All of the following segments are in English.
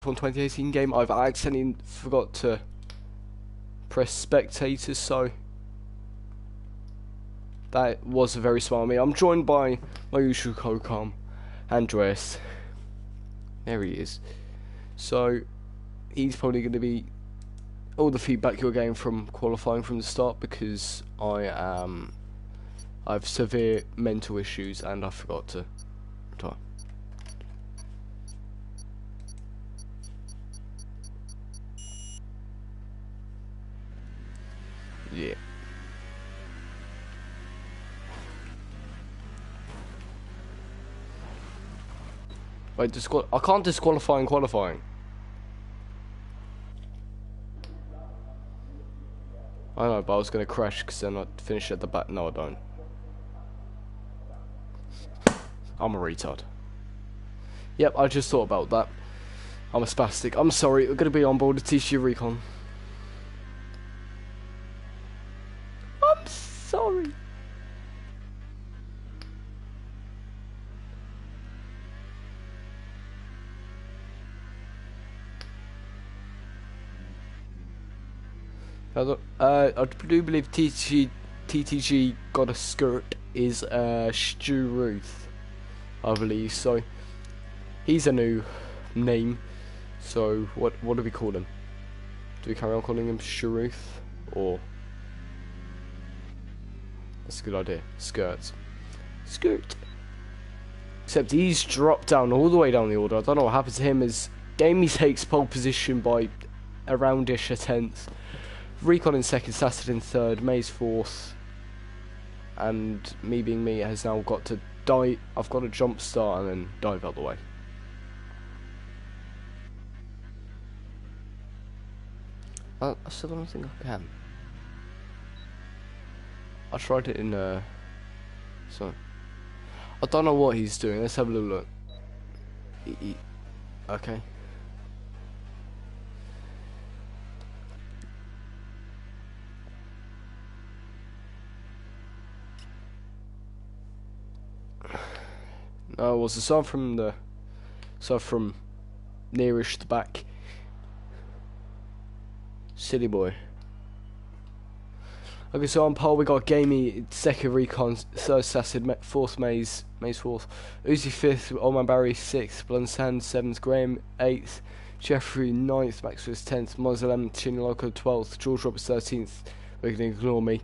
F1 2018 game. I've accidentally forgot to press spectators, so that was very smart of me. I'm joined by my usual co-com, Andreas. There he is. So he's probably going to be all the feedback you're getting from qualifying from the start, because I have severe mental issues and I forgot to retire. Yeah. Wait, I can't disqualify in qualifying. I know, but I was going to crash because then I'd finish at the back. No, I don't. I'm a retard. Yep, I just thought about that. I'm a spastic. I'm sorry, we're going to be on board the TTG Recon. I'm sorry. I do believe TTG got a skirt is Stu Ruth, I believe. So he's a new name. So what do we call him? Do we carry on calling him Stu Ruth, or that's a good idea? Skirt. Except he's dropped down all the way down the order. I don't know what happened to him. As Gamey takes pole position by around-ish a tenth. Recon in second, Sassett in third, Mays fourth, and me being me has now got to die. I've got to jump start and then dive out the way. I still don't think I can. I tried it in so I don't know what he's doing. Let's have a little look. Okay. No, it was the song from nearish the back. Silly boy. Okay, so on pole we got Gamey second, Recon third, Sassett fourth, Mays fourth, Uzi fifth, Oman Barry sixth, Blunsand seventh, Graham eighth, Jeffrey ninth, Maxwell's tenth, Moslem Chinloco 12th, George Roberts 13th, we can ignore me,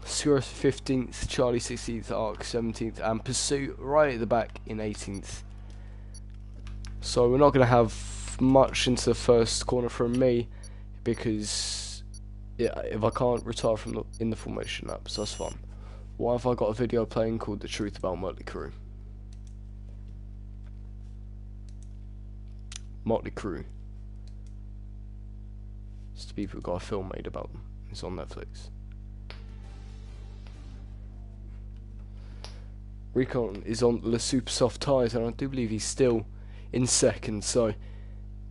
Skurth 15th, Charlie 16th, Arc 17th, and Pursuit right at the back in 18th. So we're not going to have much into the first corner from me, because yeah, if I can't retire from in the formation lap, so that's fun. Why have I got a video playing called The Truth About Motley Crue? Motley Crue. It's the people who got a film made about them. It's on Netflix. Recon is on the super soft tyres, and I do believe he's still in second, so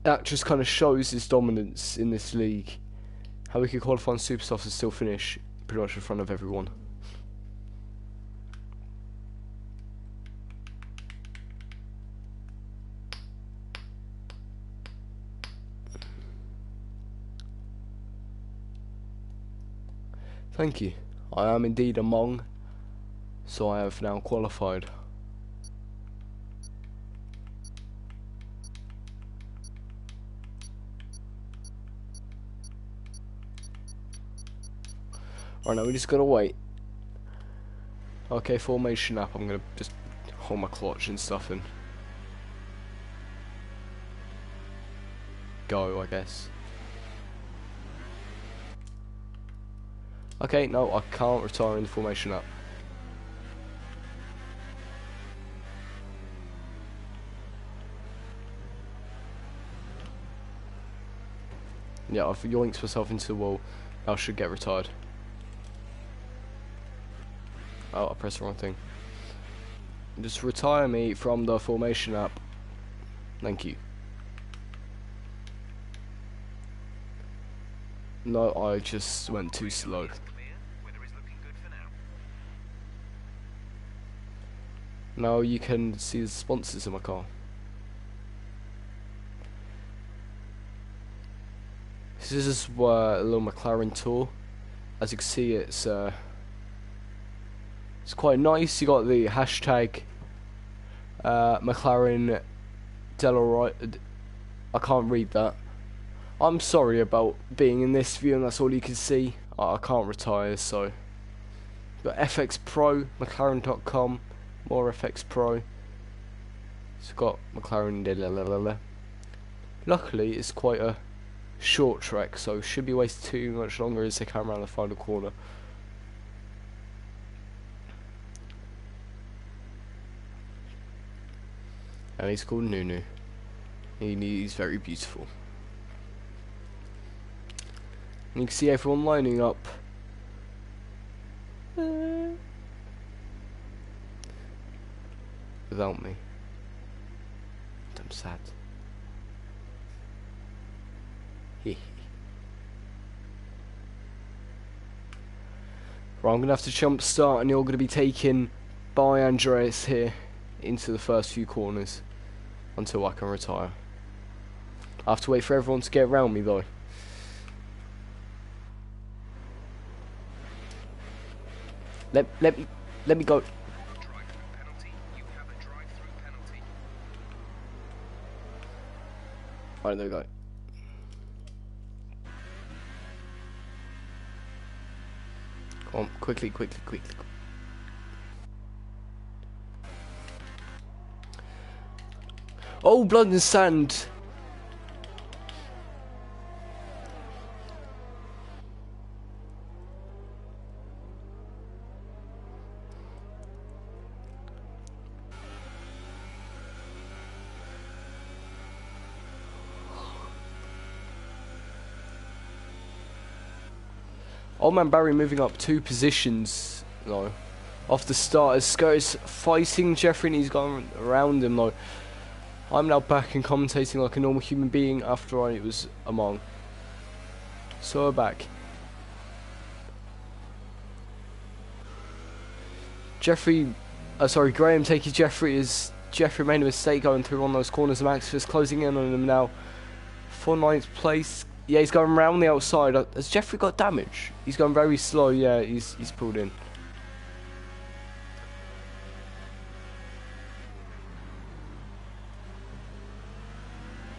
that just kind of shows his dominance in this league. How we could qualify on super soft and still finish pretty much in front of everyone. Thank you. I am indeed among, so I have now qualified. Right, now we just gotta wait. Okay, formation up. I'm gonna just hold my clutch and stuff and go, I guess. Okay, no, I can't retire in the formation up. Yeah, I've yoinked myself into the wall. I should get retired. Oh, I pressed the wrong thing. Just retire me from the formation app. Thank you. No, I just went too slow. Now you can see the sponsors in my car. this is a little McLaren tour. As you can see, it's quite nice. You got the hashtag McLaren Delaware. I can't read that. I'm sorry about being in this view and that's all you can see. I can't retire, so. Got FX Pro, McLaren.com, more FX Pro. It's got McLaren. Luckily, it's quite a short track, so should be wasted too much longer as they come around the final corner. And he's called Nunu. He's very beautiful. And you can see everyone lining up. Without me. I'm sad. Right, I'm going to have to jump start and you're going to be taken by Andreas here into the first few corners until I can retire. I have to wait for everyone to get around me though. Let me go. Alright, there we go. Come on, quickly. Oh, blood and sand. Old man Barry moving up 2 positions, though. Off the start as Scott fighting Jeffrey and he's gone around him, though. I'm now back and commentating like a normal human being after I was among. So we're back. Graham taking Jeffrey as Jeffrey made a mistake going through one of those corners. Max is closing in on him now for 9th place. Yeah, he's going around the outside. Has Jeffrey got damage? He's going very slow. Yeah, he's pulled in.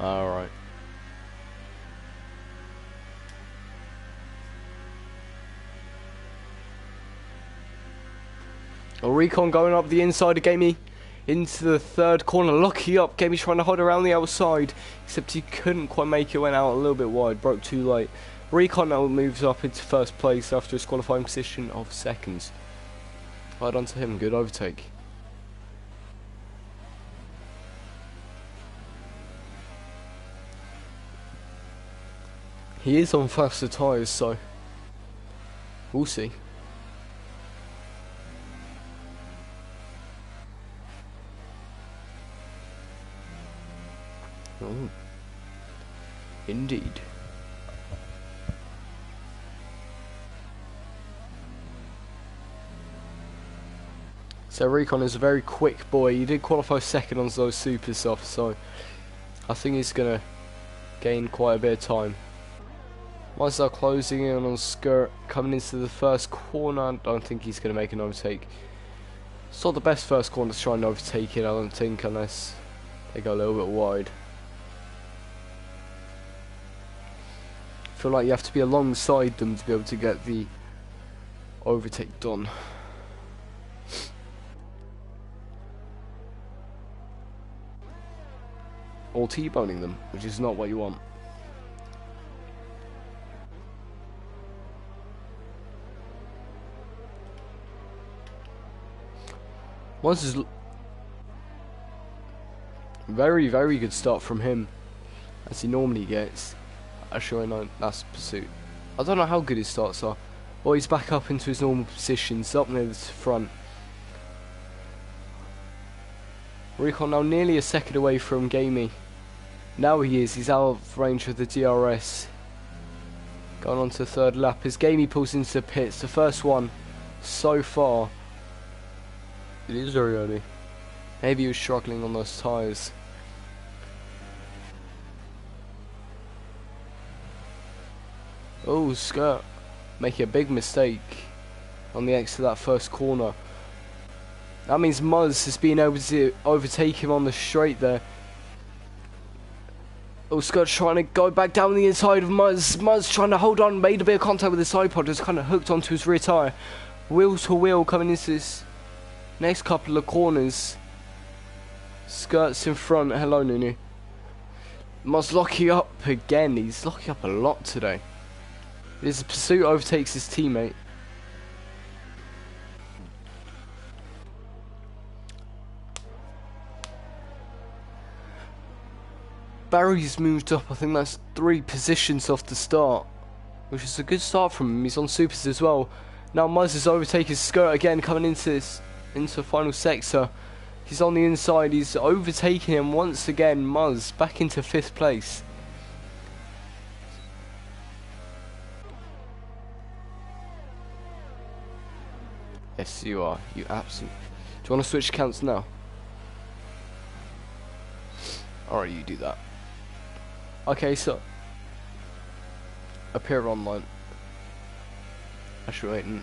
Alright. Recon going up the inside of Gamey into the 3rd corner. Lucky up. Gamey trying to hold around the outside. Except he couldn't quite make it. Went out a little bit wide. Broke too late. Recon now moves up into 1st place after his qualifying position of 2nd. Well done to him. Good overtake. He is on faster tyres, so we'll see. Oh, indeed. So Recon is a very quick boy. He did qualify 2nd on those super softs, so I think he's gonna gain quite a bit of time. Once they're closing in on Skirt, coming into the 1st corner, I don't think he's gonna make an overtake. It's not the best 1st corner to try and overtake it, I don't think, unless they go a little bit wide. I feel like you have to be alongside them to be able to get the overtake done. Or T-boning them, which is not what you want. Once is very good start from him, as he normally gets. Actually, no, that's pursuit. I don't know how good his starts are. Well, he's back up into his normal positions, up near the front. Recon now nearly a 2nd away from Gamey. Now he's out of range of the DRS. Going on to the 3rd lap as Gamey pulls into the pits. The first one so far. It is very early. Maybe he was struggling on those tyres. Oh, Skirt making a big mistake on the exit of that first corner. That means Muzz has been able to overtake him on the straight there. Oh, Skirt trying to go back down the inside of Muzz. Muzz trying to hold on, made a bit of contact with the side pod, just kind of hooked onto his rear tyre. Wheel to wheel coming into this next couple of corners. Skirt's in front. Hello, Nunu. Muzz locking up again. He's locking up a lot today. His pursuit overtakes his teammate. Barry's moved up, I think that's 3 positions off the start, which is a good start from him. He's on supers as well. Now Muzz is overtaking Skirt again, coming into the final sector. He's on the inside, he's overtaking him once again. Muzz back into 5th place. Yes, you are. You absolutely. Do you want to switch accounts now? Alright, you do that. Okay, so appear online. Actually,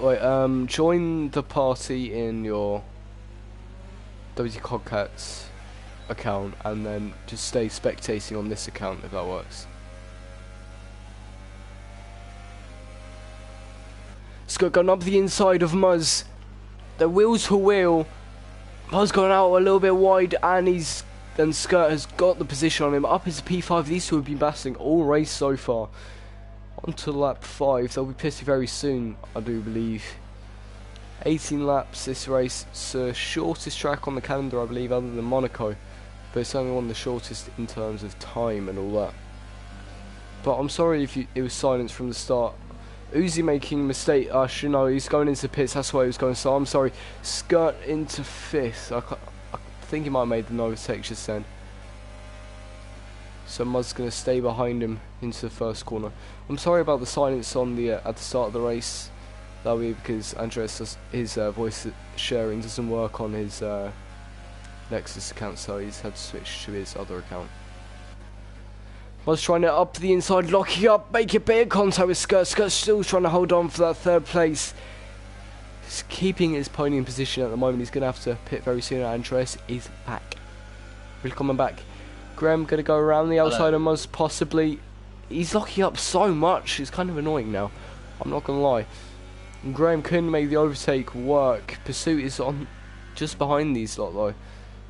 wait. Join the party in your WT Codcats account, and then just stay spectating on this account if that works. Scott going up the inside of Muzz. The wheels to wheel. Muzz going out a little bit wide, and Skirt has got the position on him. Up is P5. These two have been battling all race so far. On to lap 5. They'll be pitting very soon, I do believe. 18 laps this race. It's the shortest track on the calendar, I believe, other than Monaco. But it's only one of the shortest in terms of time and all that. But I'm sorry if it was silence from the start. Uzi making a mistake. Actually, no, he's going into pits. That's why he was going. So I'm sorry. Skirt into 5th. I think he might have made the overtake just then. So Muzz's going to stay behind him into the first corner. I'm sorry about the silence on the at the start of the race. That'll be because Andres his voice sharing doesn't work on his Nexus account, so he's had to switch to his other account. Muzz trying it up the inside, locking up, making a bit of contact with Skirt. Skirt's still trying to hold on for that 3rd place. He's keeping his pony in position at the moment. He's going to have to pit very soon. Andres is back. Really coming back. Graham going to go around the outside of Muzz, possibly. He's locking up so much. It's kind of annoying now. I'm not going to lie. And Graham couldn't make the overtake work. Pursuit is on just behind these lot though.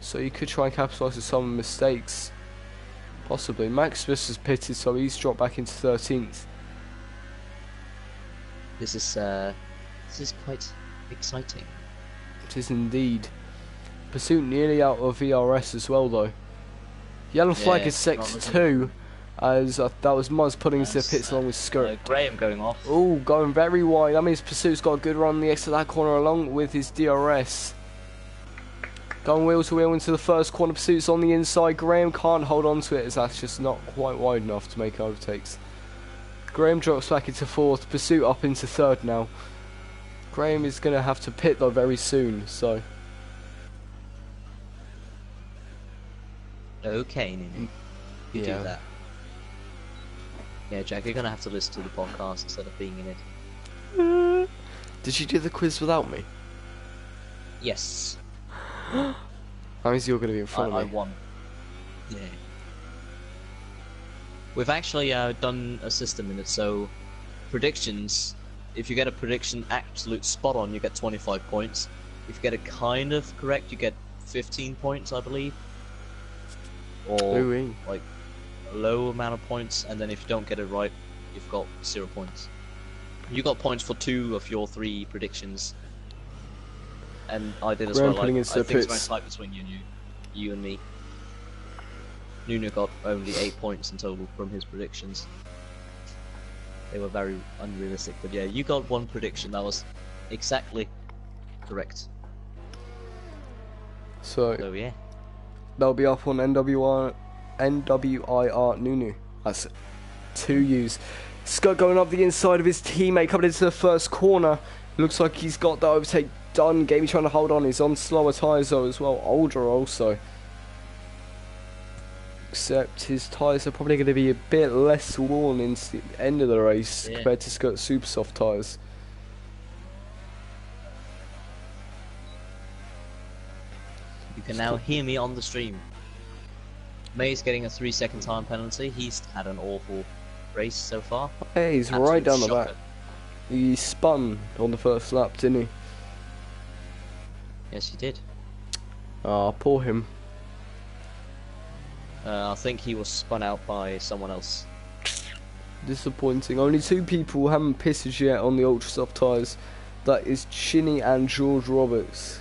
So you could try and capitalise on some mistakes. Possibly. Maximus has pitted, so he's dropped back into 13th. This is quite exciting. It is indeed. Pursuit nearly out of VRS as well though. Yellow flag is sector 2, as that was Muzz putting into the pits along with Skirt. Graham going off. Oh, going very wide. That means Pursuit's got a good run on the exit of that corner along with his DRS. Going wheel to wheel into the first corner. Pursuit's on the inside. Graham can't hold on to it as that's just not quite wide enough to make overtakes. Graham drops back into 4th. Pursuit up into 3rd now. Graham is going to have to pit though very soon, so. Okay, Nini. You do that. Yeah, Jack, you're going to have to listen to the podcast instead of being in it. Did you do the quiz without me? Yes. That means you're going to be in front of me. I won. Yeah. We've actually done a system in it, so predictions, if you get a prediction absolute spot on, you get 25 points. If you get it kind of correct, you get 15 points, I believe. Or like a low amount of points, and then if you don't get it right, you've got 0 points. You got points for 2 of your 3 predictions. And I did as well. I think it's very tight between you and me. Nuno got only 8 points in total from his predictions. They were very unrealistic, but yeah, you got 1 prediction that was exactly correct. So yeah, that'll be up on NWIR Nunu. That's 2 U's. Scott going up the inside of his teammate, coming into the first corner. Looks like he's got the overtake done. Gamey trying to hold on. He's on slower tyres though as well. Older also. except his tyres are probably going to be a bit less worn into the end of the race compared to Scott's super soft tyres. You can now hear me on the stream. May's getting a 3-second time penalty. He's had an awful race so far. Hey, he's Absolute right down the shocker. back. He spun on the first lap, didn't he? Yes, he did. Ah, poor him. I think he was spun out by someone else. Disappointing. Only 2 people haven't pitted yet on the ultra soft tyres. That is Chinny and George Roberts.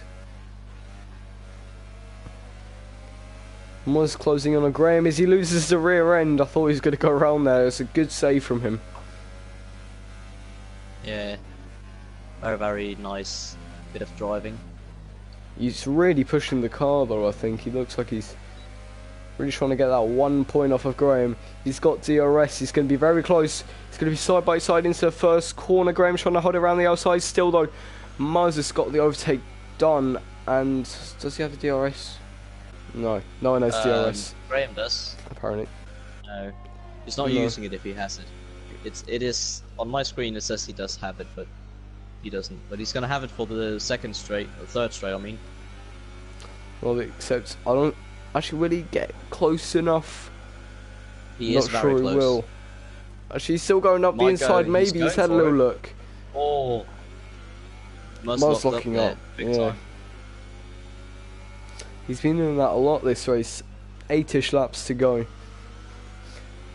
Was closing on a Graham as he loses the rear end. I thought he was going to go around there. It's a good save from him. Yeah. Very, very nice bit of driving. He's really pushing the car though, I think. He looks like he's really trying to get that 1 point off of Graham. He's got DRS. He's going to be very close. He's going to be side by side into the first corner. Graham trying to hold it around the outside still though. Moses got the overtake done. And does he have the DRS? No, no one has DRS. Graham does. Apparently. No, he's not using it if he has it. It is on my screen. It says he does have it, but he doesn't. But he's gonna have it for the third straight. I mean. Well, except I don't actually. Will he get close enough? He Not is very sure close. He will. Actually, he's still going up the Might inside. go. Maybe he's had a little look. Oh, Must locking up. Big Yeah. time. He's been doing that a lot this race. 8ish laps to go.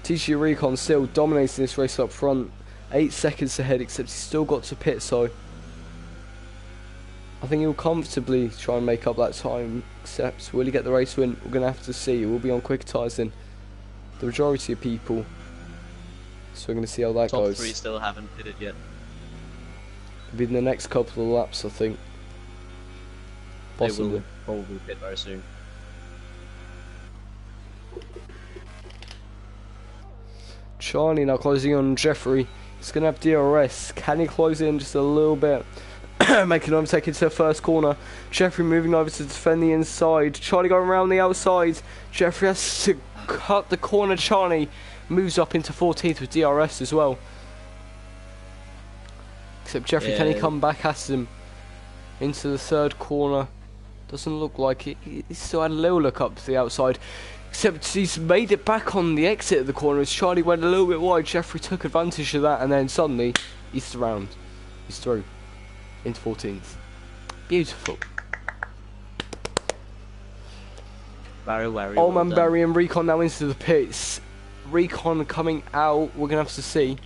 TTG Recon still dominating this race up front. 8 seconds ahead, except he's still got to pit, so I think he'll comfortably try and make up that time. Except, will he get the race win? We're going to have to see. We'll be on quicker tyres than the majority of people. So we're going to see how that Top goes. 3 still haven't pitted yet. It'll be in the next couple of laps, I think. Possibly. They will probably pit very soon. Charlie now closing on Jeffrey. He's going to have DRS. Can he close in just a little bit? Making an overtake into the first corner. Jeffrey moving over to defend the inside. Charlie going around the outside. Jeffrey has to cut the corner. Charlie moves up into 14th with DRS as well. Except Jeffrey, can he come back at him into the third corner? Doesn't look like it. He still had a little look up to the outside. Except he's made it back on the exit of the corner as Charlie went a little bit wide. Jeffrey took advantage of that and then suddenly he's around. He's through into 14th. Beautiful. Very, very Old well man done. Barry and Recon now into the pits. Recon coming out. We're going to have to see.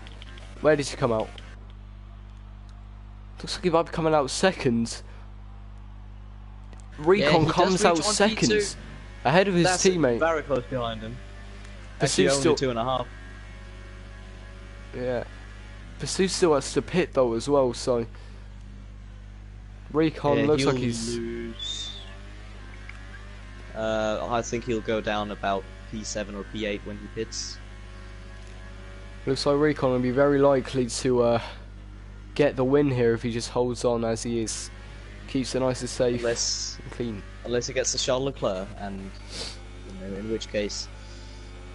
Where did he come out? Looks like he might be coming out second. Recon he comes does out reach on second. P2. Ahead of his That's teammate. very close behind him. Pursuit Actually, only 2.5. Yeah. Pursuit still has to pit though as well, so Recon looks he'll like he's lose. I think he'll go down about P7 or P8 when he pits. looks like Recon will be very likely to get the win here if he just holds on as he is. Keeps it nice and safe and clean. Unless he gets the Charles Leclerc, and in which case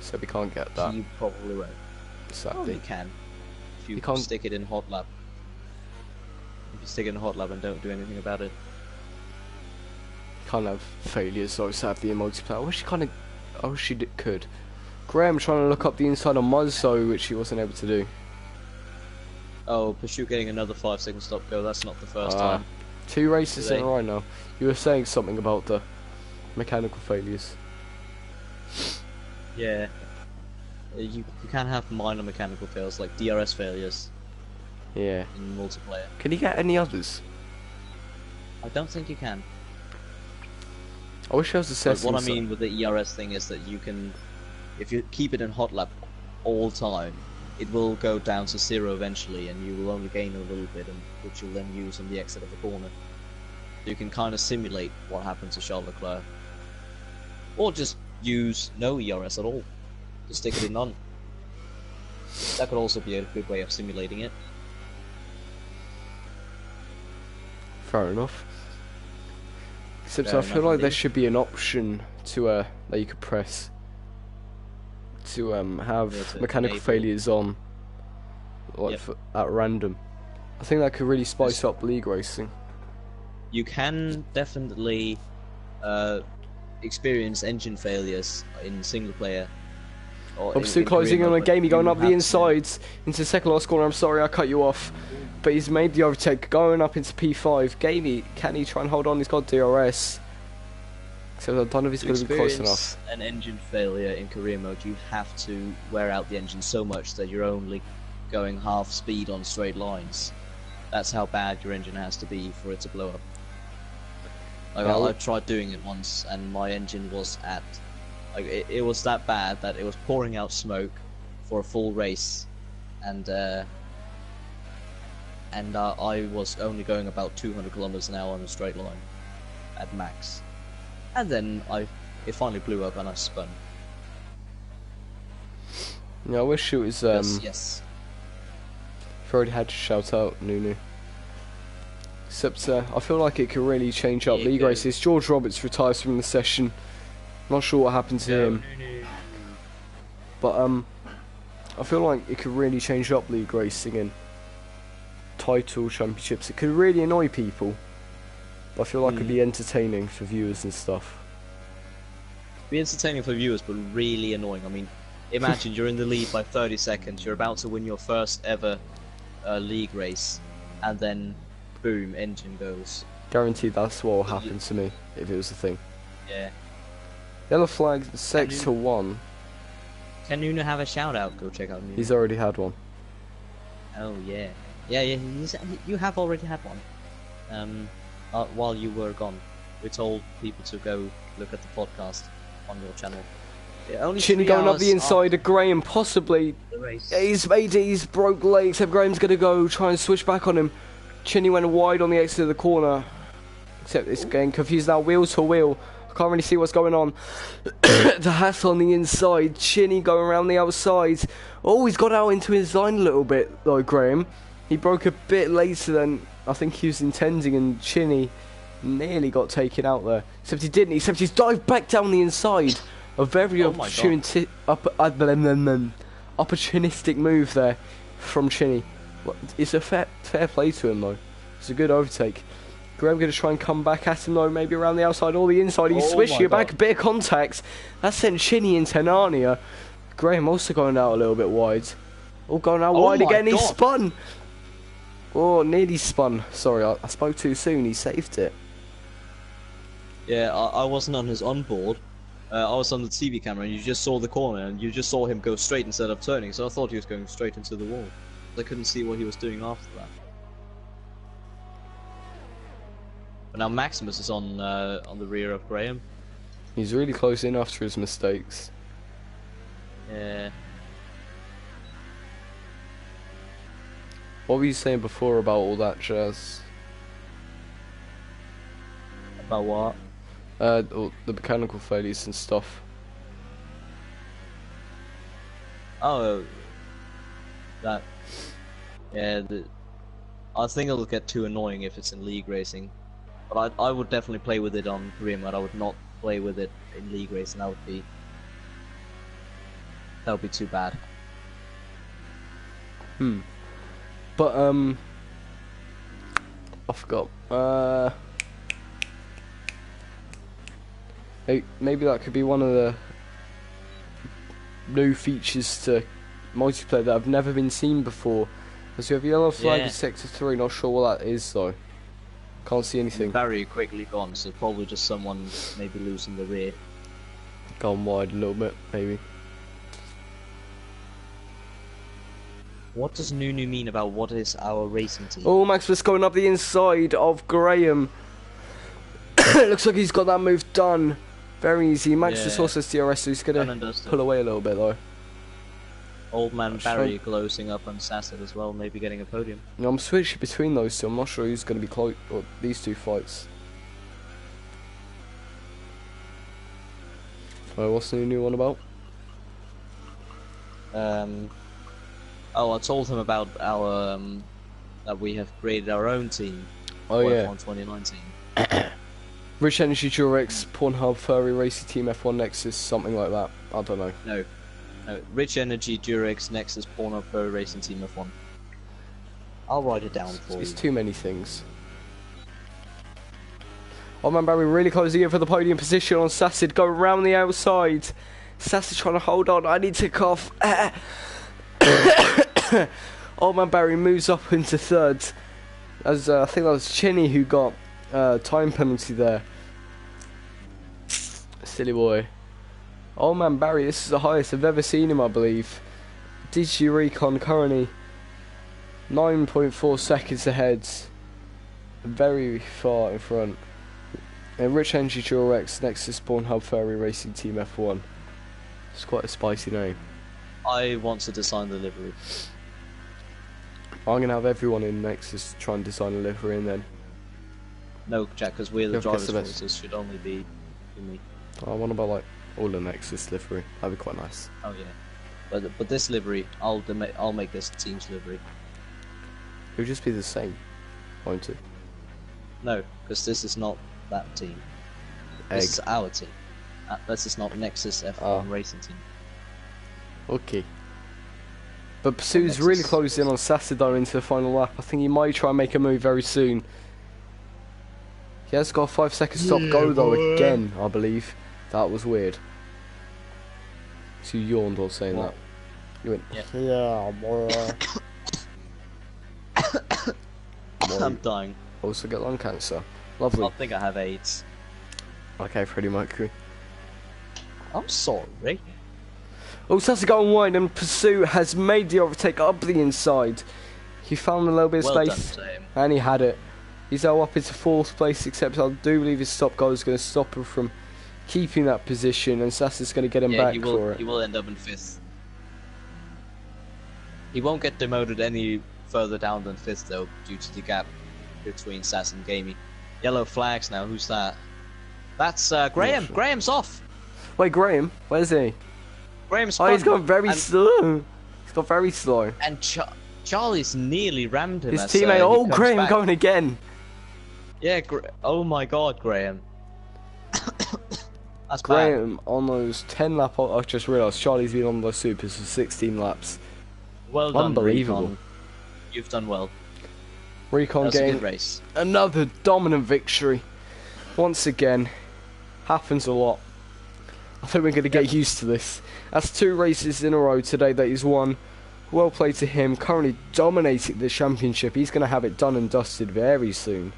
So we can't get that. he probably won't. Oh, Sadly. he can. If you can't stick it in hot lap. If you stick it in hot lap and don't do anything about it. Can't have failures though, sadly in multiplayer. I wish he could. Graham trying to look up the inside on Muzzo, which he wasn't able to do. Oh, Pursuit getting another 5-second stop go, that's not the first time. 2 races in Today. a row now. You were saying something about the mechanical failures. Yeah. You can have minor mechanical fails, like DRS failures Yeah. in multiplayer. Can you get any others? I don't think you can. I wish I was But assessing. what I mean with the ERS thing is that you can, if you keep it in hot lap all time, it will go down to 0 eventually, and you will only gain a little bit, which you'll then use on the exit of the corner. So you can kind of simulate what happens to Charles Leclerc, or just use no ERS at all, just stick it in none. That could also be a good way of simulating it. Fair enough. Except Fair I feel enough like there indeed. should be an option to that you could press to have Yeah, to mechanical enable. failures on, like Yep. at random. I think that could really spice up league racing. You can definitely experience engine failures in single player. Or Obviously in career closing in mode, on but Gamey, going you up the have to- insides into second last corner. I'm sorry I cut you off, but he's made the overtake, going up into P5. Gamey, can he try and hold on? He's got DRS. Except I don't know if he's To going to be close experience enough. an engine failure in career mode, you have to wear out the engine so much that you're only going half speed on straight lines. That's how bad your engine has to be for it to blow up. Like, Yeah, I tried doing it once, and my engine was at... Like, it was that bad that it was pouring out smoke for a full race, and I was only going about 200 kilometers an hour on a straight line at max. And then it finally blew up and I spun. Yeah, I wish it was. Yes. I've already had to shout out Nunu. Except I feel like it could really change up Yeah, league good. races. George Roberts retires from the session. Not sure what happened to him, but I feel like it could really change up league racing and title championships. It could really annoy people, but I feel like it'd be entertaining for viewers and stuff. Be entertaining for viewers, but really annoying. I mean, imagine you're in the lead by 30 seconds, you're about to win your first ever league race, and then boom, engine goes. Guaranteed that's what will happen to me if it was a thing. Yeah. Yellow flag 6 to 1. Can Nuno have a shout out? Go check out Nuno. He's already had one. Oh yeah. Yeah, you have already had one. While you were gone. We told people to go look at the podcast on your channel. Yeah, only Chinny 3 going up hours the inside after of Graham, possibly. the race. He's made it, he's broke leg, except Graham's going to go try and switch back on him. Chinny went wide on the exit of the corner. Except it's getting confused now, wheel to wheel. I can't really see what's going on. The hat on the inside, Chinny going around the outside. Oh, he's got out into his line a little bit though, Graham. He broke a bit later than I think he was intending, and Chinny nearly got taken out there. Except he didn't, except he's dived back down the inside. A very opportunistic move there from Chinny. It's a fair play to him though. It's a good overtake. Graham going to try and come back at him though, maybe around the outside or the inside. He's swishing it back, a bit of contact. That sent Chinny into Narnia. Graham also going out a little bit wide. Oh, going out wide again. He spun. Oh, nearly spun. Sorry, I spoke too soon. He saved it. Yeah, I wasn't on his onboard. I was on the TV camera, and you just saw the corner, and you just saw him go straight instead of turning. So I thought he was going straight into the wall. I couldn't see what he was doing after that. But now Maximus is on the rear of Graham. He's really close in after his mistakes. Yeah. What were you saying before about all that jazz? About what? All the mechanical failures and stuff. Oh, that. Yeah, I think it'll get too annoying if it's in league racing. But I would definitely play with it on career mode. I would not play with it in league racing. That would be too bad. But I forgot. Maybe that could be one of the new features to multiplayer that have never been seen before. Because you have yellow flag in sector 3, not sure what that is though. Can't see anything. Very quickly gone, so probably just someone maybe losing the rear. Gone wide a little bit, maybe. What does Nunu mean about what is our racing team? Oh, Maximus going up the inside of Graham. Looks like he's got that move done. Very easy. Maximus also has DRS, so he's going to pull away a little bit though. Old man Barry closing up on Sasset as well, maybe getting a podium. No, I'm switching between those two. I'm not sure who's going to be close. Or these two fights. Oh, what's the new one about? Oh, I told him about our that we have created our own team. Oh yeah. F1 2019. Rich Energy Durex, Pornhub, Furry Racing Team F1 Nexus, something like that. I don't know. No, Rich Energy, Durex, Nexus, Porno Pro, Racing Team F1. I'll write it down for you. It's too many things. Oh man, Barry really closing in for the podium position on Sassid. Go around the outside. Sassid trying to hold on. I need to cough. Oh man, Barry moves up into third. As I think that was Chinny who got time penalty there. Silly boy. Oh man, Barry, this is the highest I've ever seen him, I believe. TTG Recon currently 9.4 seconds ahead. Very far in front. And Rich Energy Durex, Nexus Pornhub Ferry Racing Team F1. It's quite a spicy name. I want to design the livery. I'm going to have everyone in Nexus try and design a livery and then... No, Jack, because we're the Yeah, drivers the for it, best. so it should only be me. I want about like all the Nexus livery. That'd be quite nice. Oh yeah, but this livery, I'll make this team's livery. It would just be the same, won't it? No, because this is not that team. Egg. This is our team. This is not Nexus F1 Racing Team. Okay. But Pursuit's really closed in on Saturday into the final lap. I think he might try and make a move very soon. He has got a 5-second stop go though again, I believe. That was weird. So you yawned while saying that. You went, yeah, boy. I'm dying. Also get lung cancer. Lovely. I think I have AIDS. Okay, Freddie Mercury. I'm sorry. Oh, Sassi going wide and Pursuit has made the overtake up the inside. He found a little bit of Well space done to him. and he had it. He's now up into 4th place, except I do believe his stop goal is going to stop him from keeping that position, and Sassi's going to get him back for it. He will end up in 5th. He won't get demoted any further down than 5th though, due to the gap between Sass and Gamey. Yellow flags now. Who's that? That's Graham. Sure. Graham's off. Wait, Graham, where's he? Graham's Oh, he's spun, gone very slow. He's got very slow. and Charlie's nearly rammed him. His as, teammate, he oh, comes Graham back. going again. Yeah, oh my God, Graham. That's bad. Graham on those 10 lap. I've just realised Charlie's been on those supers for 16 laps. Well done, Unbelievable. Recon. You've done well. Recon That's a getting good race. another dominant victory. Once again, happens a lot. I think we're going to get used to this. That's 2 races in a row today that he's won. Well played to him. Currently dominating the championship. He's going to have it done and dusted very soon,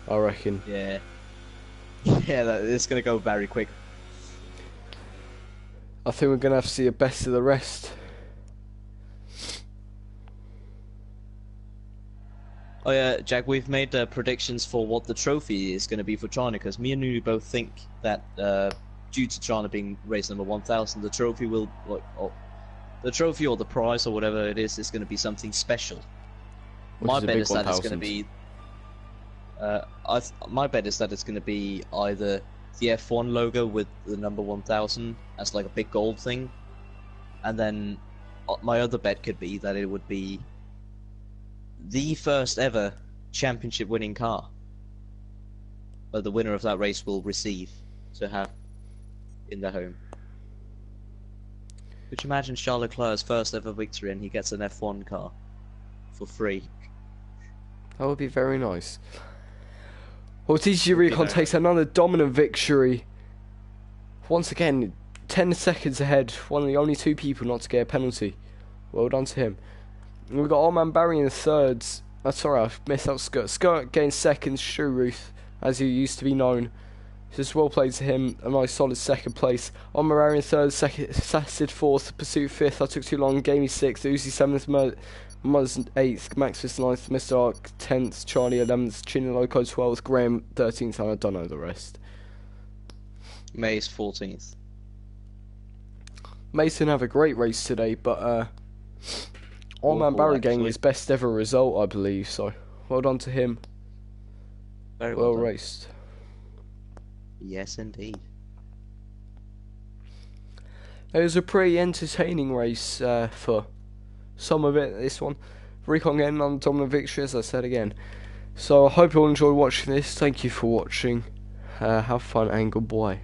I reckon. Yeah. Yeah, it's going to go very quick. I think we're going to have to see a best of the rest. Oh yeah, Jack, we've made predictions for what the trophy is going to be for China, because me and Nunu both think that due to China being race number 1000, the trophy will, the trophy or the prize or whatever it is going to be something special. My bet is that it's going to be. My bet is that it's going to be either the F1 logo with the number 1000 as like a big gold thing, and then my other bet could be that it would be the first ever championship winning car that the winner of that race will receive to have in their home. Could you imagine Charles Leclerc's first ever victory and he gets an F1 car for free? That would be very nice. Well, TTG Recon takes another dominant victory. Once again, 10 seconds ahead. One of the only 2 people not to get a penalty. Well done to him. And we've got Old Man Barry in thirds. Sorry, I missed out Skirt. Skirt getting second, Shoe Ruth, as he used to be known. Just well played to him. A nice solid second place. Old Man Barry in third, Sassid fourth, Pursuit fifth. I took too long. Gamey sixth, Uzi seventh, Muzz 8th, Maxis 9th, Mr. Ark 10th, Charlie 11th, Chin Loco 12th, Graham 13th, and I don't know the rest. May's 14th. Mason have a great race today, but Old Man Barry getting his best ever result, I believe, so well done to him. Very well done. raced. Yes, indeed. It was a pretty entertaining race for some of it, this one. Recon getting on dominant victory, as I said again. So I hope you all enjoyed watching this. Thank you for watching. Have fun and goodbye.